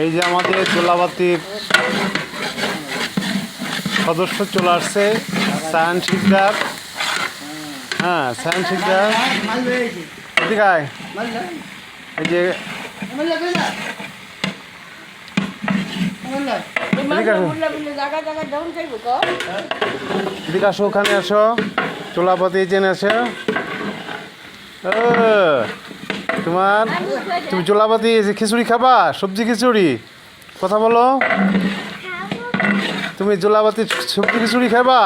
এই যে আমাদের চোলাবাতির সদস্য চলে আসছে, সায়ান শিকদার। হ্যাঁ, সায়ান শিকদার এদিকে আয়। এই যে এদিকে আসো, ওখানে আসো, চোলাপাতি জেনে আসো। তুমি চোলাপাতি খিচুড়ি খাবা? সবজি খিচুড়ি, কথা বলো। তুমি চোলাপাতি সবজি খিচুড়ি খাবা?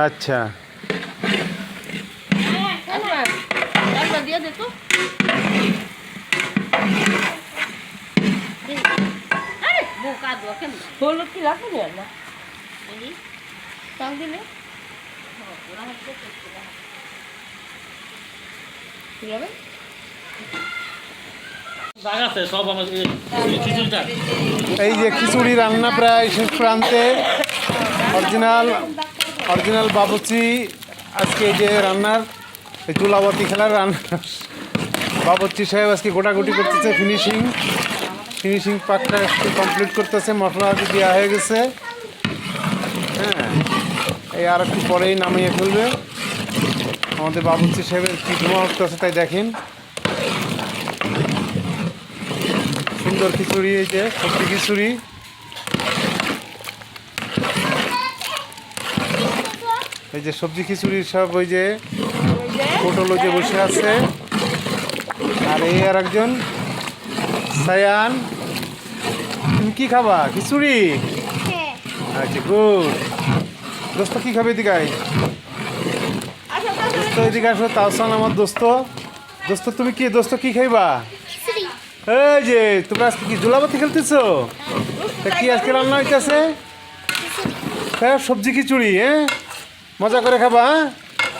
আচ্ছা, হলুদ কি লাগবে না? দিলে এই যে খিচুড়ি রান্না প্রায় শেষ প্রান্তে। অরিজিনাল বাবুর্চি আজকে এই যে রান্নার এই চুলাবাতি খেলার রান্না বাবুর্চি সাহেব আজকে গোটাগুটি করতেছে, ফিনিশিং পাকটা কমপ্লিট করতেছে। মশলা আদি দেওয়া হয়ে গেছে। হ্যাঁ, এই আর একটু পরেই নামিয়ে ফেলবে। আমাদের বাবুর্চি সাহেবের কি ধোঁয়া উঠতেছে তাই দেখেন। সুন্দর খিচুড়ি, এই যে সবজি খিচুড়ি। এই যে সবজি খিচুড়ি সব ওই যে পটল যে বসে আছে। আর এই আর একজন সায়ান, তুমি কি খাবা? খিচুড়ি? আচ্ছা, গুড। দোস্ত কি খাবে? এদিকে আয়। দোস্ত এদিকে আসো। তাওসান আমার দোস্ত। তুমি কি দোস্ত কি খাইবা? এই যে তোমরা আজকে কি চুলাবাতি খেলতেছো? তা কি আজকে রান্না হইতেছে? হ্যাঁ, সবজি খিচুড়ি। হ্যাঁ, মজা করে খাবা।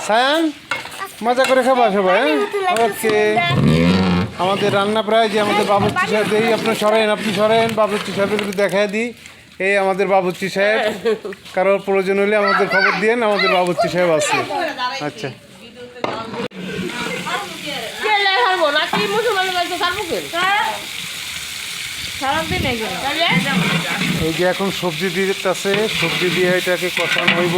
সায়ান, মজা করে খাবা সবাই। ওকে, আমাদের রান্না প্রায় যে আমাদের বাবুর্চি সাহেব, এই আপনি সরেন বাবুর্চি সাহেবের একটু দেখায় দিই। এই আমাদের বাবুর্চি সাহেব, কারোর প্রয়োজন হলে আমাদের খবর দিয়েন, আমাদের বাবুর্চি সাহেব আছে। আচ্ছা, এই যে এখন সবজি দিতেছে, সবজি দিয়ে এটাকে কষানো হইব।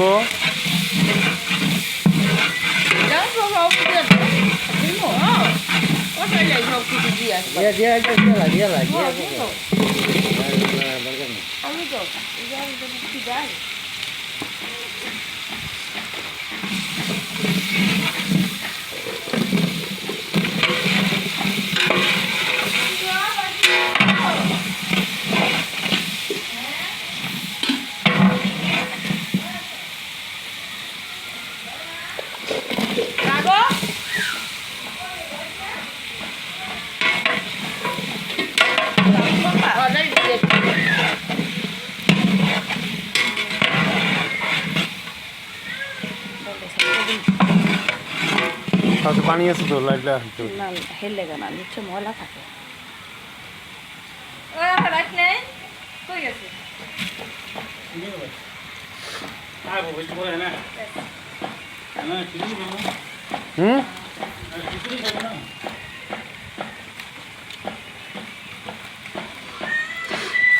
পানি আছে তো, লাইটটা হেলে গেল নিচে ময়লা থাকে।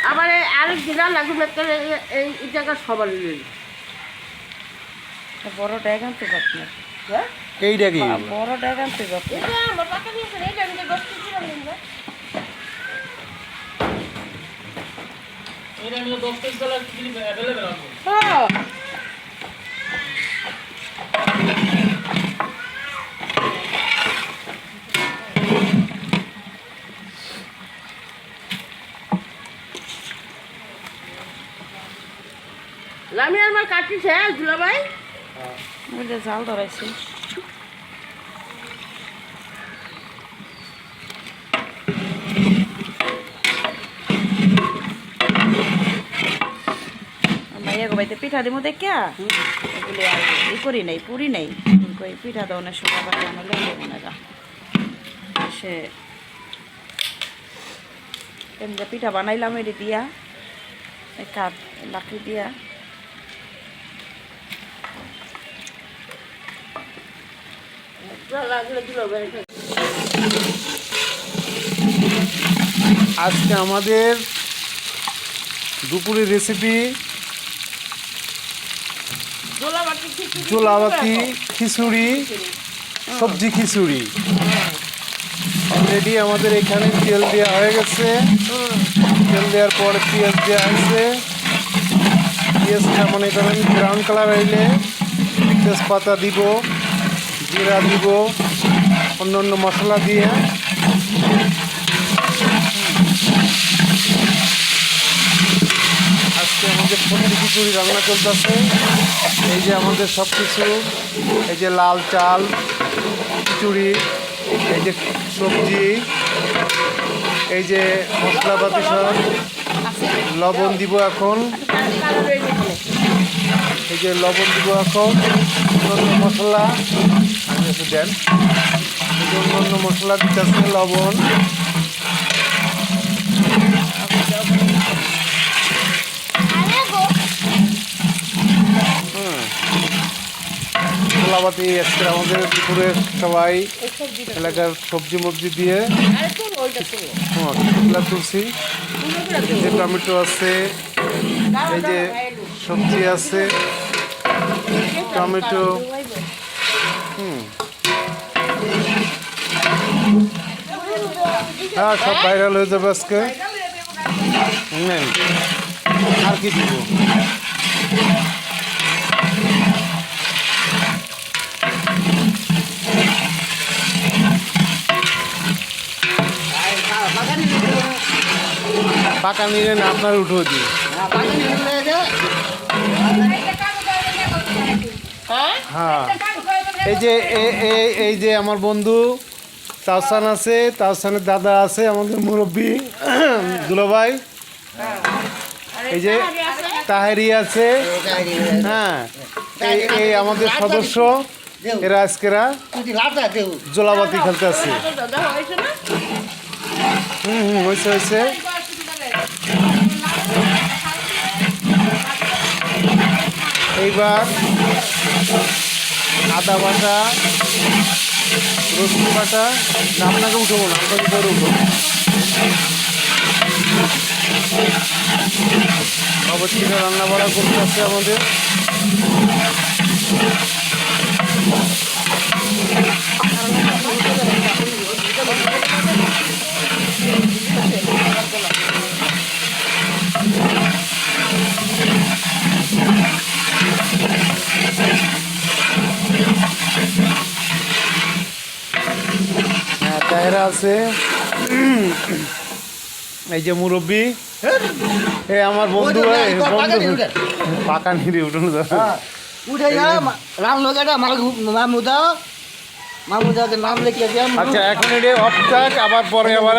আবার আরেক দিনা লাগবে এই জায়গা সবার বড় ড্যাগ আনতে পারছি না। এইটা কি বড় ড্যাগ আনতে পারছি আমি আমার কাটিছে দুলা ভাই, জাল ধরাইছি। মাইয়া গোবাইতে পিঠা দিব দেখিয়া এগুলি আর ই করি নাই, পুরি নাই। পিঠা দেওয়ার সময় আবার কেন লেগে মনে যা সে এমনি পিঠা বানাইলাম এটি দিয়া, কাঠ লাকড়ি দিয়া। আজকে আমাদের দুপুরের রেসিপি জোলাবাতি খিচুড়ি, সবজি খিচুড়ি। অলরেডি আমাদের এখানে তেল দেওয়া হয়ে গেছে। তেল দেওয়ার পর পেঁয়াজ দেওয়া হয়েছে। পেঁয়াজটা মনে করেন ব্রাউন কালার হইলে তেজপাতা দিব, জিরা দিব, অন্য অন্য মশলা দিয়ে আজকে আমাদের সবজি খিচুড়ি রান্না চলতেছে। এই যে আমাদের সব কিছু, এই যে লাল চাল খিচুড়ি, এই যে সবজি, এই যে মশলাপাতি সব, লবণ দিব এখন, এই যে লবণ দিব এখন, অন্য মশলা একটু দেন, এই যে অন্য মশলা দিতেছে, লবণ, ছোলাবাতি আজকে আমাদের দুপুরে সবাই এলাকার সবজি মবজি দিয়ে এগুলা তুলছি। এই যে টমেটো আছে, এই যে সবজি আছে, টমেটো, হ্যাঁ সব ভাইরাল হয়ে যাবে আজকে। নেন আর কি দিব, পাকা নিলে না আপনার উঠো দিই। হ্যাঁ এই যে এই যে আমার বন্ধু তাহসান আছে, তাহসানের দাদা আছে, আমাদের মুরব্বী দুলাভাই, এই যে তাহেরি আছে, হ্যাঁ এই আমাদের সদস্য, এরা আজকেরা জোলাবাতি খেলতে আছে। হয়েছে হয়েছে। এইবার আদা বাটা, রসুন বাটা, আপনাকে উঠবো না, আপনাকে পরে উঠবো, অবশ্যই রান্না বাড়া করতে আছে আমাদের। হ্যাঁ তাহেরা আছে, এই যে মুরব্বী, এই আমার বন্ধু, পাকা নিরে উঠুন আচ্ছা এখন এটা অফ থাক, আবার পরে আবার